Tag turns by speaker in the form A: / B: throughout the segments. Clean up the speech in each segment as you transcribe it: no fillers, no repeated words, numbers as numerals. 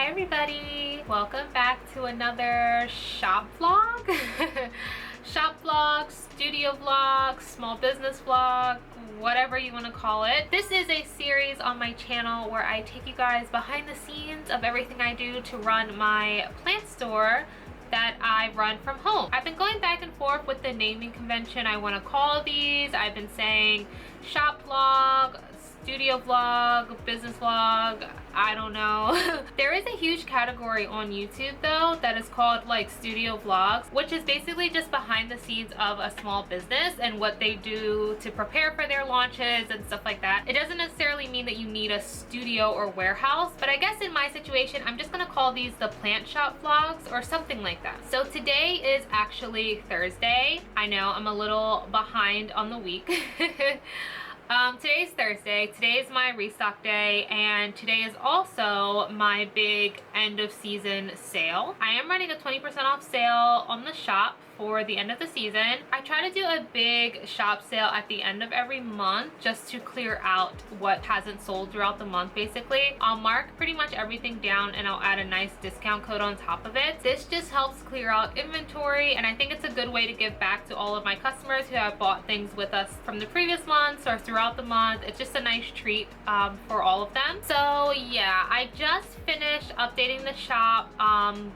A: Hi everybody! Welcome back to another shop vlog. Shop vlog, studio vlog, small business vlog, whatever you want to call it. This is a series on my channel where I take you guys behind the scenes of everything I do to run my plant store that I run from home. I've been going back and forth with the naming convention I want to call these. I've been saying shop vlog, studio vlog, business vlog, I don't know. There is a huge category on YouTube though that is called like studio vlogs, which is basically just behind the scenes of a small business and what they do to prepare for their launches and stuff like that. It doesn't necessarily mean that you need a studio or warehouse, but I guess in my situation I'm just gonna call these the plant shop vlogs or something like that. So today is actually Thursday. I know I'm a little behind on the week. Today's Thursday. Today is my restock day, and today is also my big end of season sale. I am running a 20% off sale on the shop for the end of the season. I try to do a big shop sale at the end of every month just to clear out what hasn't sold throughout the month basically. I'll mark pretty much everything down and I'll add a nice discount code on top of it. This just helps clear out inventory, and I think it's a good way to give back to all of my customers who have bought things with us from the previous months or throughout the month. It's just a nice treat for all of them. So yeah, I just finished updating the shop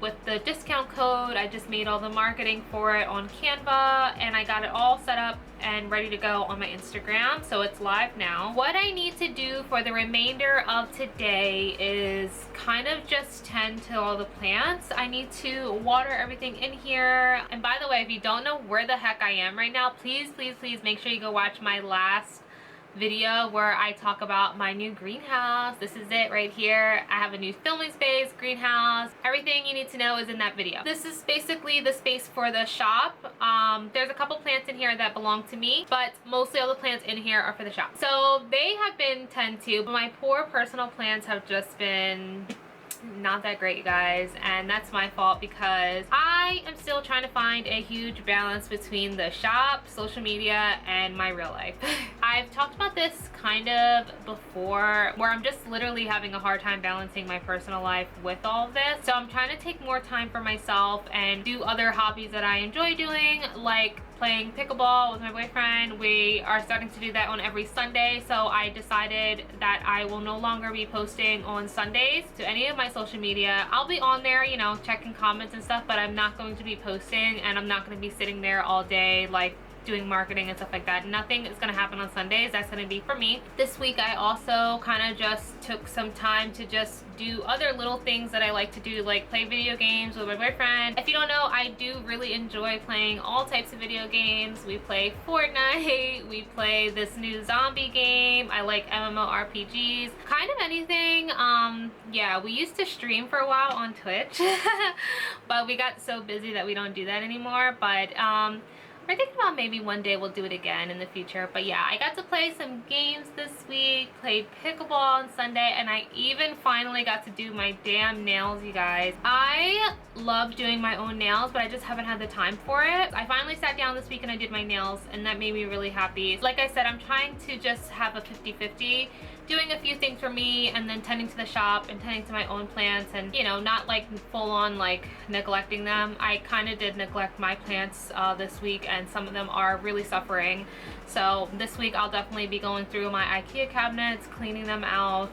A: with the discount code. I just made all the marketing for it on Canva, and I got it all set up and ready to go on my Instagram, so it's live now. What I need to do for the remainder of today is kind of just tend to all the plants. I need to water everything in here. And by the way, if you don't know where the heck I am right now, please make sure you go watch my last video where I talk about my new greenhouse. This is it right here. I have a new filming space, greenhouse. Everything you need to know is in that video. This is basically the space for the shop. There's a couple plants in here that belong to me, but mostly all the plants in here are for the shop. So they have been tended to, but my poor personal plants have just been not that great, you guys, and that's my fault because I am still trying to find a huge balance between the shop, social media, and my real life. I've talked about this kind of before, where I'm just literally having a hard time balancing my personal life with all of this. So I'm trying to take more time for myself and do other hobbies that I enjoy doing, like playing pickleball with my boyfriend. We are starting to do that on every Sunday, so I decided that I will no longer be posting on Sundays to any of my social media. I'll be on there, you know, checking comments and stuff, but I'm not going to be posting, and I'm not going to be sitting there all day like doing marketing and stuff like that. Nothing is going to happen on Sundays. That's going to be for me. This week I also kind of just took some time to just do other little things that I like to do, like play video games with my boyfriend. If you don't know, I do really enjoy playing all types of video games. We play Fortnite, we play this new zombie game, I like MMORPGs, kind of anything. Yeah, we used to stream for a while on Twitch but we got so busy that we don't do that anymore. But we're thinking about maybe one day we'll do it again in the future. But yeah, I got to play some games this week, played pickleball on Sunday, and I even finally got to do my damn nails, you guys. I love doing my own nails, but I just haven't had the time for it. I finally sat down this week and I did my nails, and that made me really happy. Like I said, I'm trying to just have a 50-50, doing a few things for me and then tending to the shop and tending to my own plants, and you know, not like full on like neglecting them. I kind of did neglect my plants this week, and some of them are really suffering. So this week I'll definitely be going through my Ikea cabinets, cleaning them out,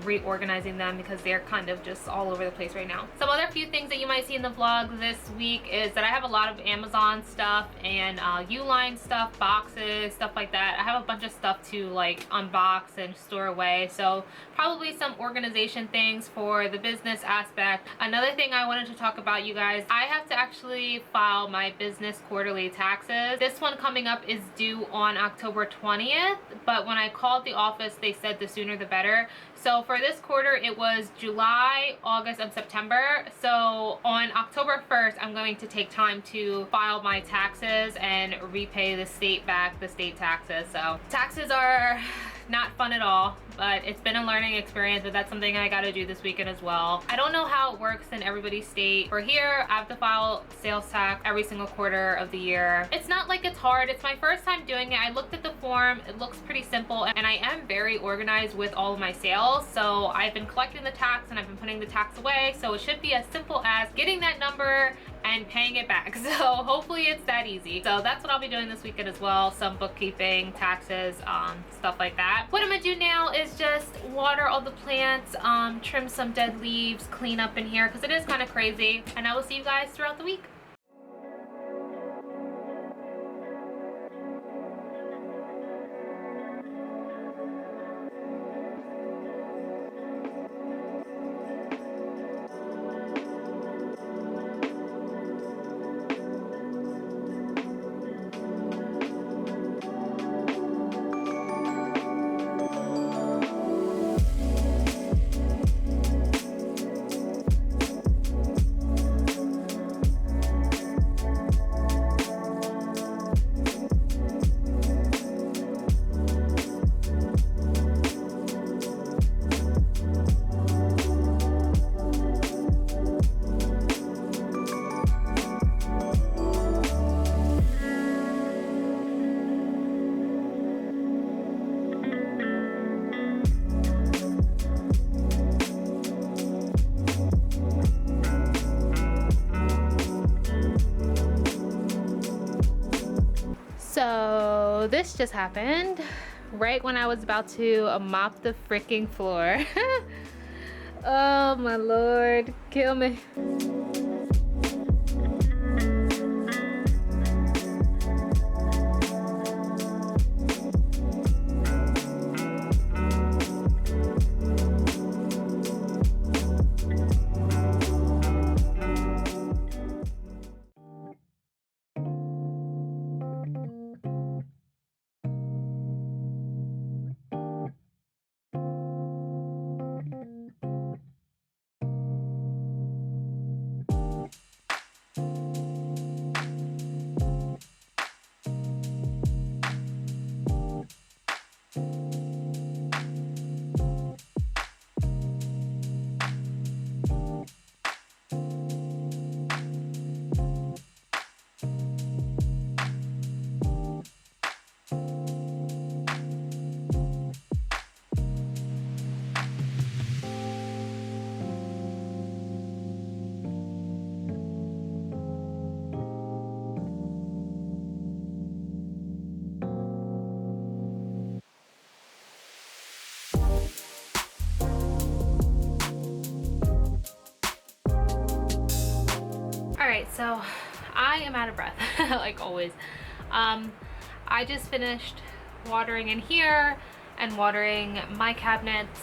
A: reorganizing them because they're kind of just all over the place right now. Some other few things that you might see in the vlog this week is that I have a lot of Amazon stuff and Uline stuff, boxes, stuff like that. I have a bunch of stuff to like unbox and store away, so probably some organization things for the business aspect. Another thing I wanted to talk about, you guys, I have to actually file my business quarterly taxes. This one coming up is due on October 20th, but when I called the office they said the sooner the better. So for this quarter it was July, August, and September. So on October 1st I'm going to take time to file my taxes and repay the state back the state taxes. So taxes are Not fun at all, but it's been a learning experience, but that's something I gotta do this weekend as well. I don't know how it works in everybody's state. For here, I have to file sales tax every single quarter of the year. It's not like it's hard. It's my first time doing it. I looked at the form. It looks pretty simple, and I am very organized with all of my sales. So I've been collecting the tax and I've been putting the tax away. So it should be as simple as getting that number and paying it back. So hopefully it's that easy. So that's what I'll be doing this weekend as well. Some bookkeeping, taxes, stuff like that. What I'm gonna do now is just water all the plants, trim some dead leaves, clean up in here because it is kind of crazy. And I will see you guys throughout the week. So this just happened right when I was about to mop the freaking floor. Oh my lord, kill me. Alright, so I am out of breath, like always. I just finished watering in here and watering my cabinets.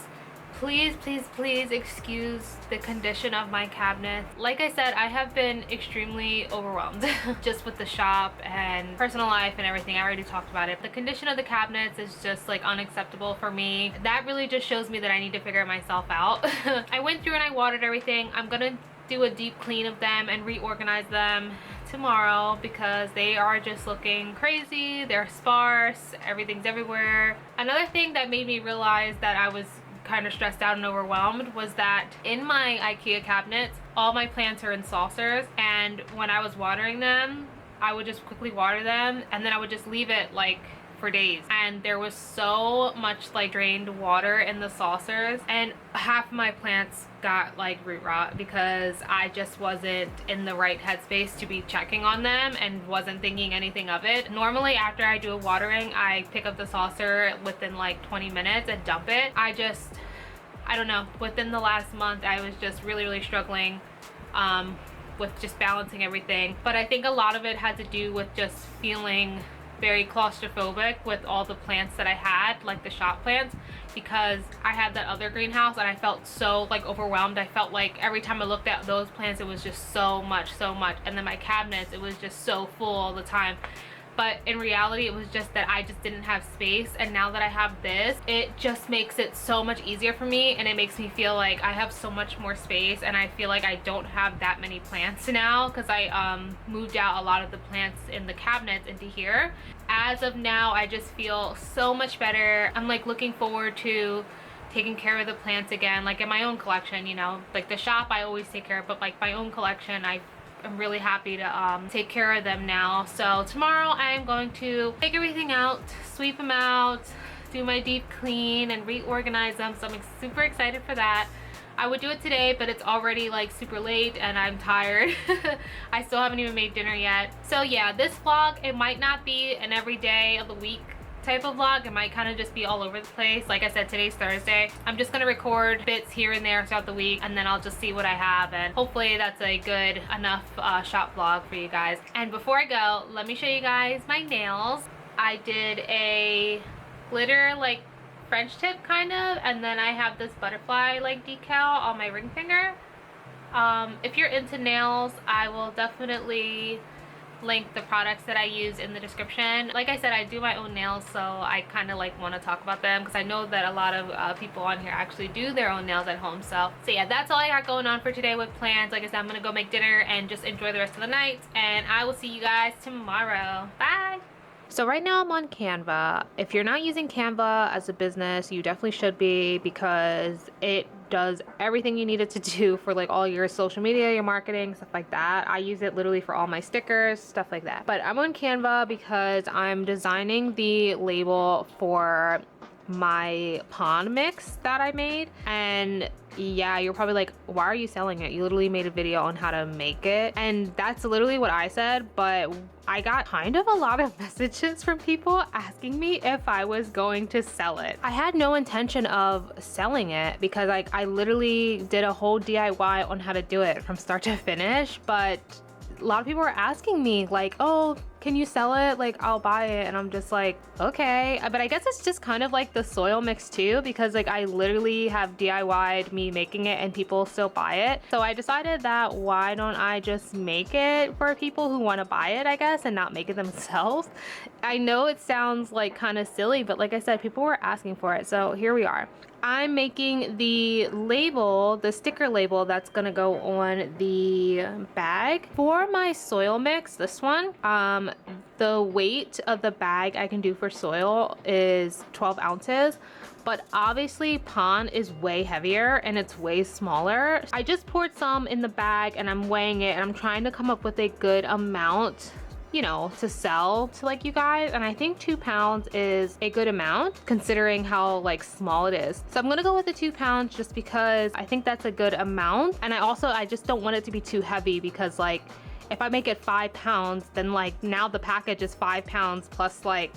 A: Please, please, please excuse the condition of my cabinets. Like I said, I have been extremely overwhelmed just with the shop and personal life and everything. I already talked about it. The condition of the cabinets is just like unacceptable for me. That really just shows me that I need to figure myself out. I went through and I watered everything. I'm gonna do a deep clean of them and reorganize them tomorrow because they are just looking crazy. They're sparse, everything's everywhere. Another thing that made me realize that I was kind of stressed out and overwhelmed was that in my Ikea cabinets, all my plants are in saucers, and when I was watering them, I would just quickly water them and then I would just leave it like for days, and there was so much like drained water in the saucers, and half of my plants got like root rot because I just wasn't in the right headspace to be checking on them and wasn't thinking anything of it. Normally after I do a watering, I pick up the saucer within like 20 minutes and dump it. I don't know, within the last month I was just really struggling with just balancing everything, but I think a lot of it had to do with just feeling very claustrophobic with all the plants that I had, like the shop plants, because I had that other greenhouse and I felt so like overwhelmed. I felt like every time I looked at those plants it was just so much, and then my cabinets, it was just so full all the time. But in reality, it was just that I just didn't have space, and now that I have this, it just makes it so much easier for me, and it makes me feel like I have so much more space, and I feel like I don't have that many plants now because I moved out a lot of the plants in the cabinets into here. as of now, I just feel so much better. I'm like looking forward to taking care of the plants again, like in my own collection, you know, like the shop I always take care of, but like my own collection, I'm really happy to take care of them now. So tomorrow I'm going to take everything out, sweep them out, do my deep clean and reorganize them. So I'm super excited for that. I would do it today, but it's already like super late and I'm tired. I still haven't even made dinner yet. So yeah, this vlog, it might not be an every day of the week type of vlog. It might kind of just be all over the place. Like I said, today's Thursday. I'm just gonna record bits here and there throughout the week, and then I'll just see what I have, and hopefully that's a good enough shop vlog for you guys. And before I go, let me show you guys my nails. I did a glitter like French tip kind of, and then I have this butterfly like decal on my ring finger. If you're into nails, I will definitely link the products that I use in the description. Like I said, I do my own nails, so I kind of like want to talk about them because I know that a lot of people on here actually do their own nails at home. So yeah, that's all I got going on for today with plans. Like I said, I'm gonna go make dinner and just enjoy the rest of the night, and I will see you guys tomorrow. Bye. So right now I'm on Canva. If you're not using Canva as a business, you definitely should be, because it does everything you need it to do for like all your social media, your marketing, stuff like that. I use it literally for all my stickers, stuff like that. But I'm on Canva because I'm designing the label for my pond mix that I made. And yeah, you're probably like, why are you selling it? You literally made a video on how to make it. And that's literally what I said, but I got kind of a lot of messages from people asking me if I was going to sell it. I had no intention of selling it because like I literally did a whole DIY on how to do it from start to finish, but a lot of people were asking me like, oh, can you sell it? Like, I'll buy it. And I'm just like, okay. But I guess it's just kind of like the soil mix too, because like I literally have DIY'd me making it and people still buy it. So I decided that why don't I just make it for people who want to buy it, I guess, and not make it themselves. I know it sounds like kind of silly, but like I said, people were asking for it. So here we are. I'm making the label, the sticker label that's gonna go on the bag. For my soil mix, this one, the weight of the bag I can do for soil is 12 ounces, but obviously pond is way heavier and it's way smaller. I just poured some in the bag and I'm weighing it and I'm trying to come up with a good amount, you know, to sell to like you guys, and I think 2 pounds is a good amount considering how like small it is. So I'm gonna go with the 2 pounds just because I think that's a good amount, and I just don't want it to be too heavy, because like if I make it 5 pounds, then like now the package is 5 pounds plus like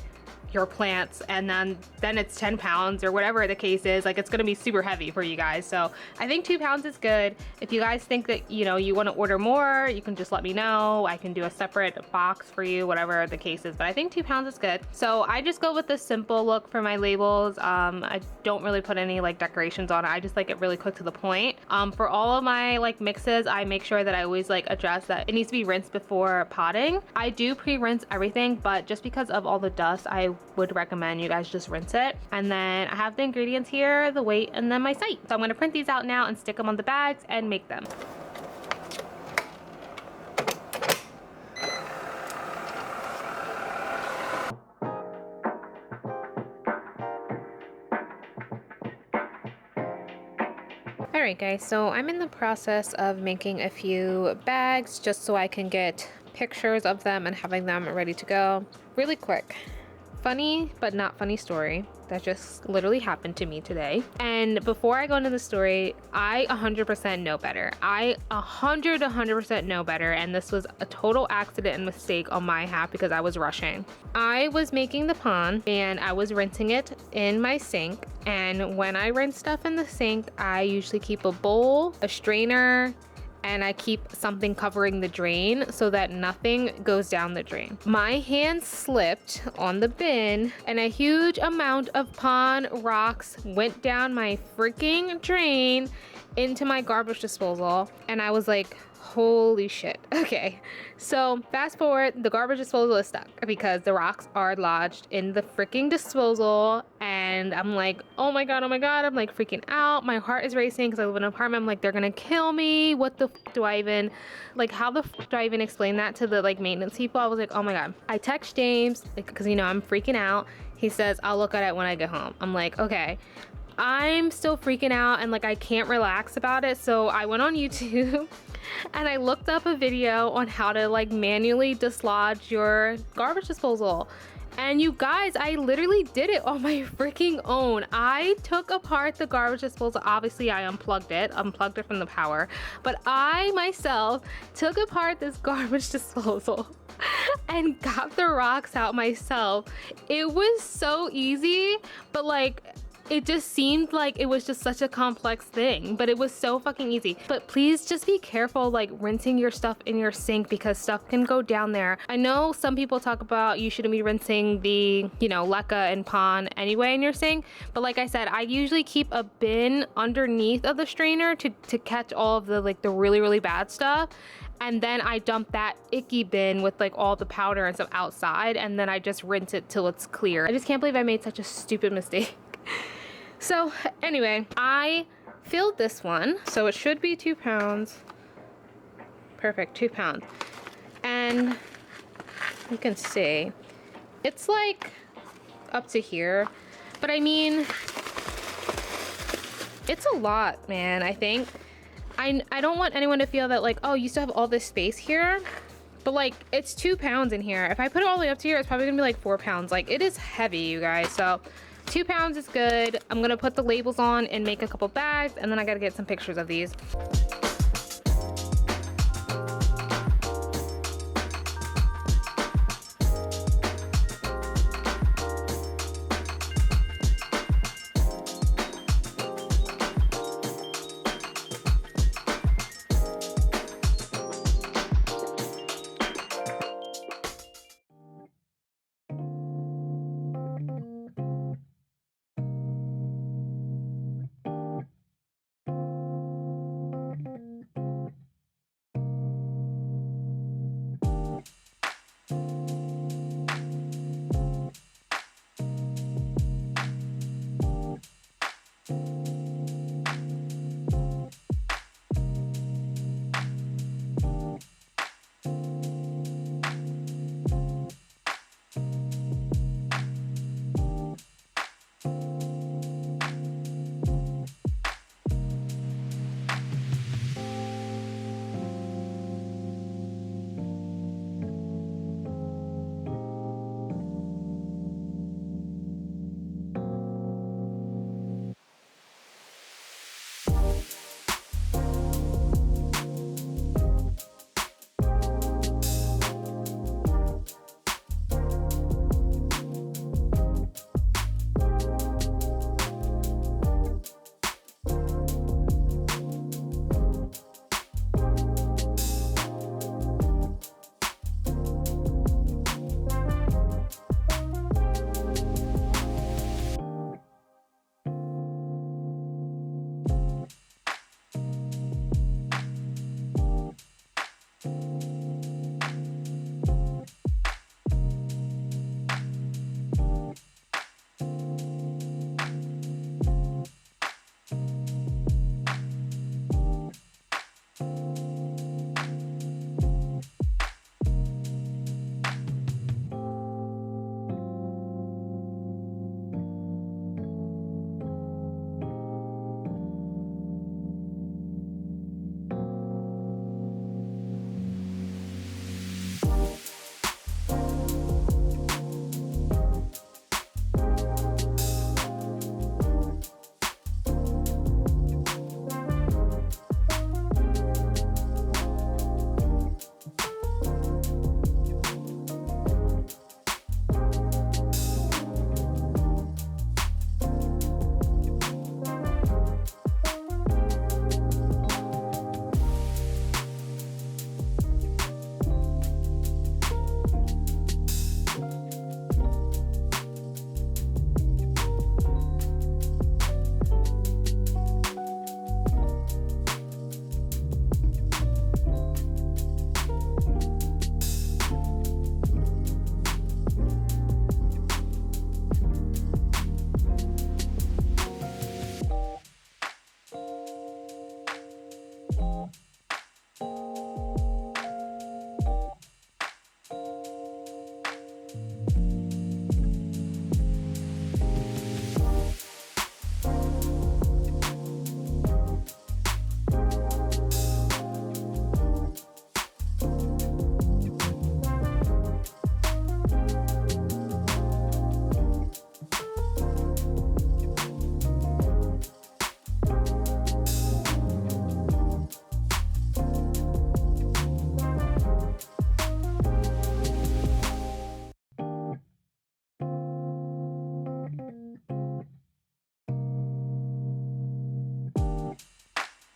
A: your plants, and then it's 10 pounds or whatever the case is. Like it's gonna be super heavy for you guys. So I think 2 pounds is good. If you guys think that, you know, you want to order more, you can just let me know. I can do a separate box for you, whatever the case is, but I think 2 pounds is good. So I just go with the simple look for my labels. I don't really put any like decorations on it. I just like it really quick to the point. For all of my like mixes, I make sure that I always like address that it needs to be rinsed before potting. I do pre-rinse everything, but just because of all the dust, I would recommend you guys just rinse it. And then I have the ingredients here, the weight, and then my site. So I'm going to print these out now and stick them on the bags and make them. Alright guys, so I'm in the process of making a few bags just so I can get pictures of them and having them ready to go really quick. Funny but not funny story that just literally happened to me today. And before I go into the story, I 100% know better. I 100% know better, and this was a total accident and mistake on my half because I was rushing. I was making the pond and I was rinsing it in my sink, and when I rinse stuff in the sink, I usually keep a bowl, a strainer, and I keep something covering the drain so that nothing goes down the drain. My hand slipped on the bin and a huge amount of pond rocks went down my freaking drain into my garbage disposal, and I was like, Holy shit. Okay, so fast forward, the garbage disposal is stuck because the rocks are lodged in the freaking disposal, and I'm like, oh my god, I'm like freaking out. My heart is racing because I live in an apartment. I'm like, they're gonna kill me. What the do I even, like, how the do I even explain that to the like maintenance people? I was like, oh my god. I text James because you know I'm freaking out. He says I'll look at it when I get home. I'm like, okay. I'm still freaking out and like I can't relax about it, so I went on YouTube and I looked up a video on how to like manually dislodge your garbage disposal. And you guys, I literally did it on my freaking own. I took apart the garbage disposal. Obviously I unplugged it from the power, but I myself took apart this garbage disposal and got the rocks out myself. It was so easy, but like it just seemed like it was just such a complex thing, but it was so fucking easy. But please just be careful like rinsing your stuff in your sink because stuff can go down there. I know some people talk about you shouldn't be rinsing the, you know, leca and pon anyway in your sink, but like I said, I usually keep a bin underneath of the strainer to catch all of the like the really bad stuff. And then I dump that icky bin with like all the powder and stuff outside, and then I just rinse it till it's clear. I just can't believe I made such a stupid mistake. So anyway, I filled this one, so it should be 2 pounds. Perfect, 2 pounds. And you can see, it's like up to here, but I mean, it's a lot, man, I think. I don't want anyone to feel that like, oh, you still have all this space here, but like, it's 2 pounds in here. If I put it all the way up to here, it's probably gonna be like 4 pounds. Like, it is heavy, you guys, so 2 pounds is good. I'm gonna put the labels on and make a couple bags, and then I gotta get some pictures of these.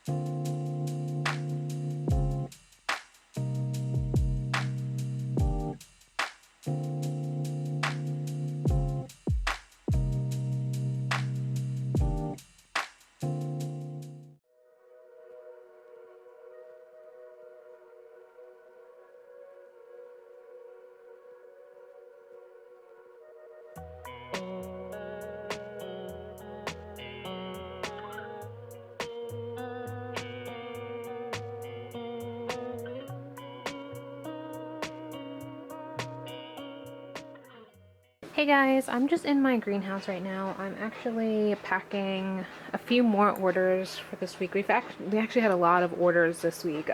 A: Hey guys, I'm just in my greenhouse right now. I'm actually packing a few more orders for this week. We actually had a lot of orders this week.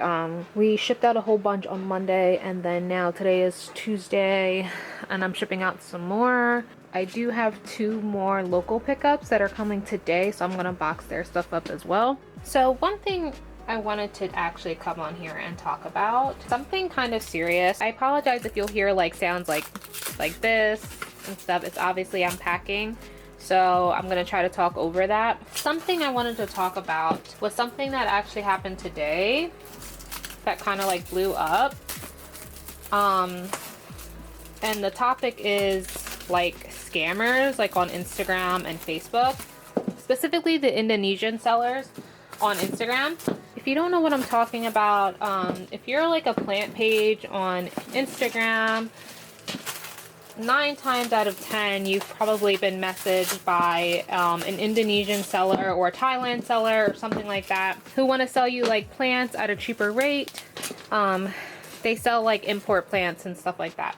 A: We shipped out a whole bunch on Monday, and then now today is Tuesday and I'm shipping out some more. I do have 2 more local pickups that are coming today, so I'm gonna box their stuff up as well. So one thing I wanted to actually come on here and talk about, something kind of serious. I apologize if you'll hear like sounds like this and stuff. It's obviously I'm packing, so I'm gonna try to talk over that. Something I wanted to talk about was something that actually happened today that kind of like blew up. And the topic is like scammers like on Instagram and Facebook, specifically the Indonesian sellers on Instagram. If you don't know what I'm talking about, if you're like a plant page on Instagram, 9 times out of 10 you've probably been messaged by an Indonesian seller or a Thailand seller or something like that who want to sell you like plants at a cheaper rate. They sell like import plants and stuff like that,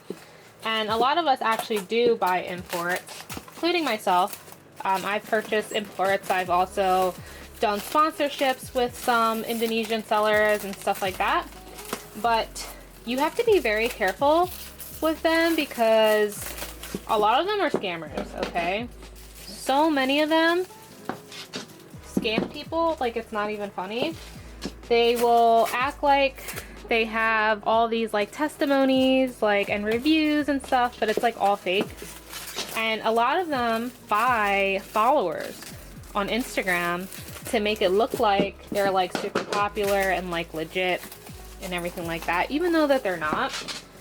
A: and a lot of us actually do buy imports, including myself. I've purchased imports. I've also done sponsorships with some Indonesian sellers and stuff like that, but you have to be very careful with them because a lot of them are scammers. Okay, so many of them scam people like it's not even funny. They will act like they have all these like testimonies like and reviews and stuff, but it's like all fake. And a lot of them buy followers on Instagram to make it look like they're like super popular and like legit and everything like that, even though that they're not.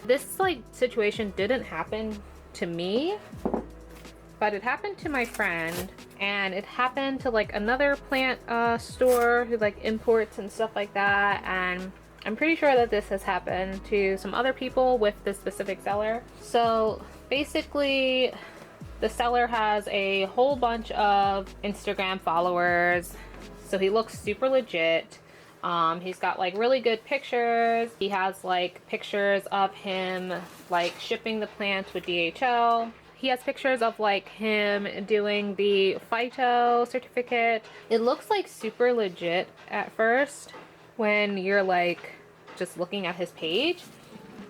A: This like situation didn't happen to me, but it happened to my friend, and it happened to like another plant store who like imports and stuff like that. And I'm pretty sure that this has happened to some other people with this specific seller. So basically the seller has a whole bunch of Instagram followers, so he looks super legit. He's got like really good pictures. He has like pictures of him like shipping the plants with DHL. He has pictures of like him doing the phyto certificate. It looks like super legit at first when you're like just looking at his page,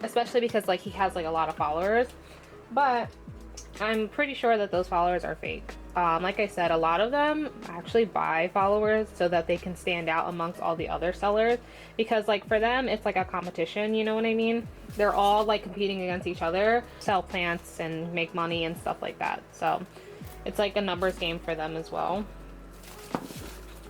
A: especially because like he has like a lot of followers, but I'm pretty sure that those followers are fake. Like I said, a lot of them actually buy followers so that they can stand out amongst all the other sellers, because like for them it's like a competition, you know what I mean? They're all like competing against each other, sell plants and make money and stuff like that. So it's like a numbers game for them as well.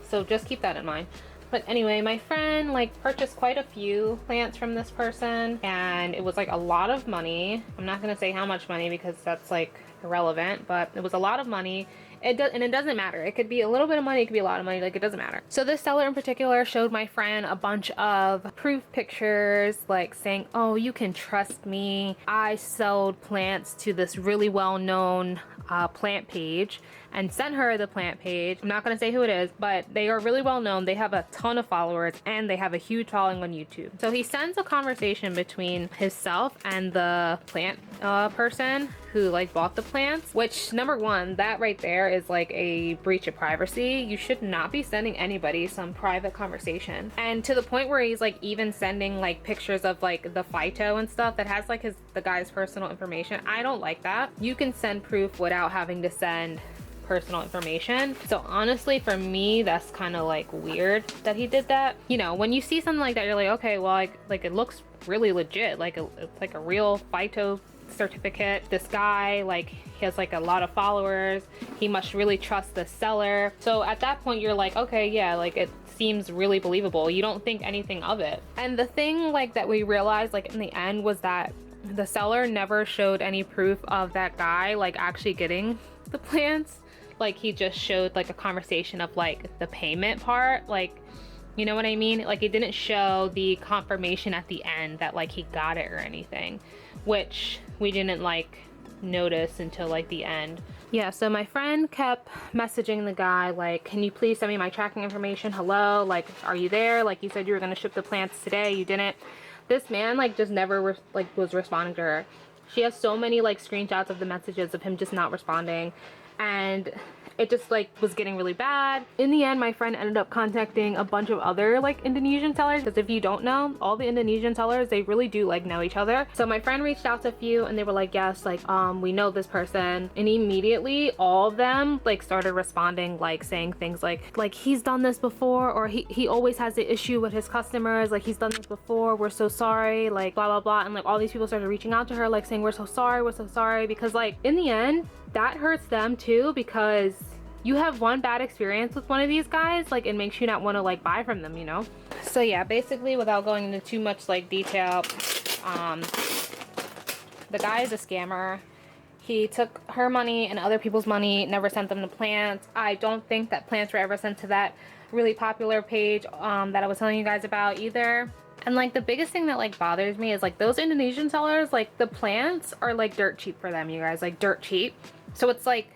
A: So just keep that in mind. But anyway, my friend like purchased quite a few plants from this person, and it was like a lot of money. I'm not gonna say how much money because that's like irrelevant, but it was a lot of money. And it doesn't matter. It could be a little bit of money, it could be a lot of money, like it doesn't matter. So this seller in particular showed my friend a bunch of proof pictures, like saying, oh, you can trust me. I sold plants to this really well-known plant page, and sent her the plant page. I'm not gonna say who it is, but they are really well known. They have a ton of followers and they have a huge following on YouTube. So he sends a conversation between himself and the plant person who like bought the plants, which number one, that right there is like a breach of privacy. You should not be sending anybody some private conversation. And to the point where he's like even sending like pictures of like the phyto and stuff that has like the guy's personal information. I don't like that. You can send proof without having to send personal information. So honestly, for me, that's kind of like weird that he did that. You know, when you see something like that, you're like, okay, well, like it looks really legit. Like it's like a real phyto certificate. This guy, like, he has like a lot of followers. He must really trust the seller. So at that point, you're like, okay, yeah, like it seems really believable. You don't think anything of it. And the thing like that we realized like in the end was that the seller never showed any proof of that guy like actually getting the plants. Like he just showed like a conversation of like the payment part, like, you know what I mean? Like it didn't show the confirmation at the end that like he got it or anything, which we didn't like notice until like the end. Yeah, so my friend kept messaging the guy like, can you please send me my tracking information? Hello, like, are you there? Like you said you were gonna ship the plants today, you didn't. This man like just never was responding to her. She has so many like screenshots of the messages of him just not responding, and it just like was getting really bad. In the end, my friend ended up contacting a bunch of other like Indonesian sellers, because if you don't know, all the Indonesian sellers, they really do like know each other. So my friend reached out to a few and they were like, yes, like we know this person, and immediately all of them like started responding, like saying things like he's done this before, or he always has the issue with his customers, like he's done this before, we're so sorry, like blah blah blah. And like all these people started reaching out to her like saying we're so sorry, because like in the end that hurts them too, because you have one bad experience with one of these guys, like it makes you not want to like buy from them, you know? So yeah, basically without going into too much like detail, the guy is a scammer. He took her money and other people's money, never sent them the plants. I don't think that plants were ever sent to that really popular page that I was telling you guys about either. And like the biggest thing that like bothers me is like those Indonesian sellers, like the plants are like dirt cheap for them, you guys, like dirt cheap. So it's like,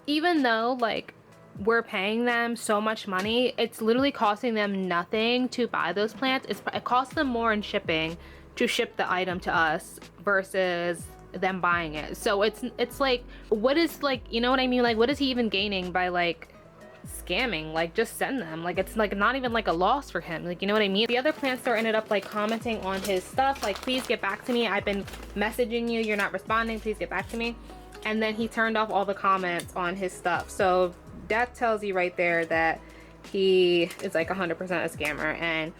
A: even though like we're paying them so much money, it's literally costing them nothing to buy those plants. It costs them more in shipping to ship the item to us versus them buying it. So it's like, what is like, you know what I mean? Like what is he even gaining by like scamming? Like just send them. Like it's like not even like a loss for him, like, you know what I mean? The other plant store ended up like commenting on his stuff like, please get back to me, I've been messaging you, you're not responding, please get back to me. And then he turned off all the comments on his stuff. So that tells you right there that he is like 100% a scammer. And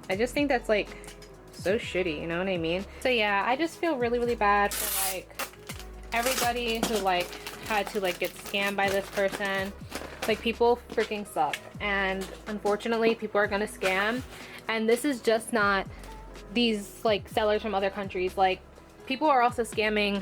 A: I just think that's like so shitty, you know what I mean? So yeah, I just feel really, really bad for like everybody who like had to like get scammed by this person. Like people freaking suck. And unfortunately, people are gonna scam. And this is just not these like sellers from other countries. Like people are also scamming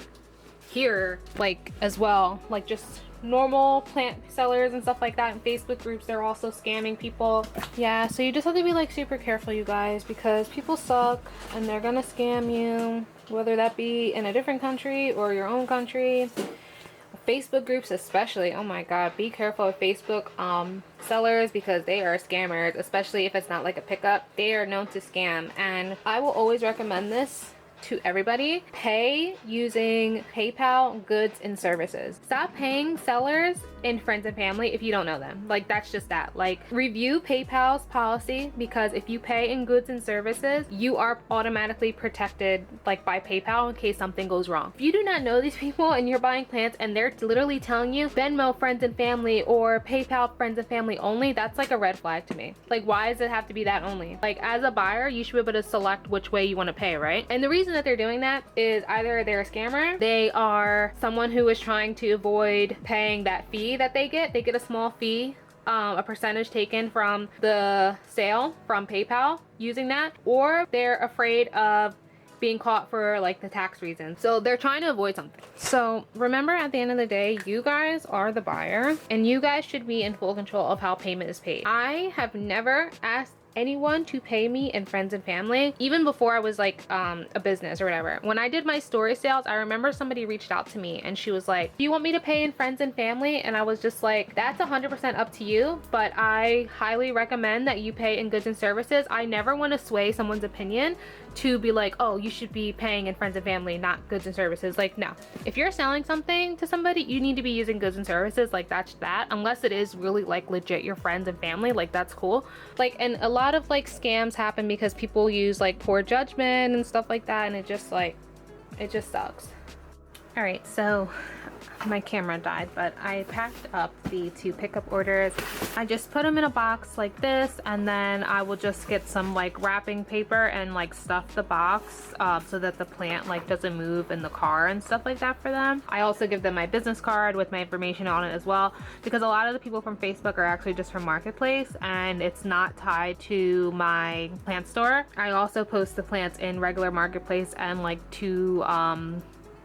A: here like as well, like just normal plant sellers and stuff like that in Facebook groups. They're also scamming people. Yeah, so you just have to be like super careful, you guys, because people suck and they're gonna scam you, whether that be in a different country or your own country. Facebook groups especially, oh my god, be careful with Facebook sellers, because they are scammers, especially if it's not like a pickup. They are known to scam, and I will always recommend this to everybody. Pay using PayPal goods and services. Stop paying sellers and friends and family if you don't know them. Like that's just that. Like review PayPal's policy, because if you pay in goods and services, you are automatically protected like by PayPal in case something goes wrong. If you do not know these people and you're buying plants and they're literally telling you Venmo friends and family or PayPal friends and family only, that's like a red flag to me. Like why does it have to be that only? Like as a buyer, you should be able to select which way you want to pay, right? And the reason that they're doing that is either they're a scammer, they are someone who is trying to avoid paying that fee that they get a small fee, a percentage taken from the sale from PayPal using that, or they're afraid of being caught for like the tax reason. So they're trying to avoid something. So remember, at the end of the day, you guys are the buyer and you guys should be in full control of how payment is paid. I have never asked anyone to pay me in friends and family, even before I was like a business or whatever. When I did my story sales, I remember somebody reached out to me and she was like, do you want me to pay in friends and family? And I was just like, that's 100% up to you, but I highly recommend that you pay in goods and services. I never want to sway someone's opinion to be like, oh, you should be paying in friends and family, not goods and services. Like, no, if you're selling something to somebody, you need to be using goods and services. Like that's that, unless it is really like legit your friends and family, like that's cool. Like, and a lot of like scams happen because people use like poor judgment and stuff like that, and it just sucks. All right, so my camera died, but I packed up the 2 pickup orders. I just put them in a box like this, and then I will just get some like wrapping paper and like stuff the box so that the plant like doesn't move in the car and stuff like that for them. I also give them my business card with my information on it as well, because a lot of the people from Facebook are actually just from Marketplace and it's not tied to my plant store. I also post the plants in regular Marketplace and like 2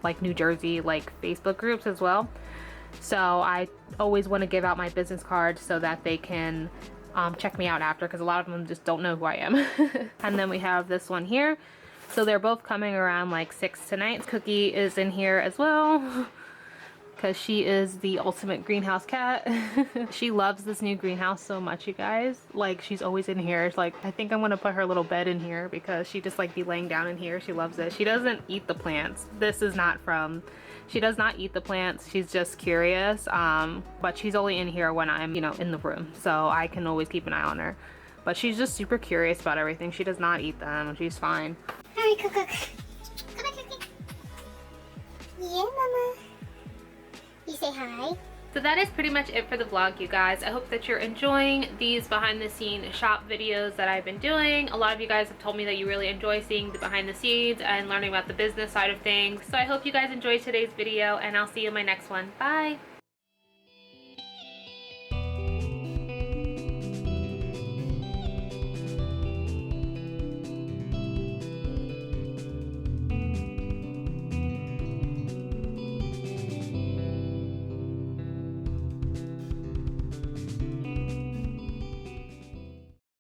A: like New Jersey like Facebook groups as well. So I always want to give out my business card so that they can check me out after, because a lot of them just don't know who I am. And then we have this one here. So they're both coming around like 6 tonight. Cookie is in here as well, because she is the ultimate greenhouse cat. She loves this new greenhouse so much, you guys. Like, she's always in here. It's like, I think I'm gonna put her little bed in here because she just like be laying down in here. She loves it. She doesn't eat the plants. This is not from, she does not eat the plants. She's just curious. But she's only in here when I'm, you know, in the room. So I can always keep an eye on her. But she's just super curious about everything. She does not eat them. She's fine.
B: Hurry, cook. Come on, Cookie. Yeah, Mama. You say hi.
A: So that is pretty much it for the vlog, you guys. I hope that you're enjoying these behind the scenes shop videos that I've been doing. A lot of you guys have told me that you really enjoy seeing the behind the scenes and learning about the business side of things. So I hope you guys enjoyed today's video, and I'll see you in my next one. Bye!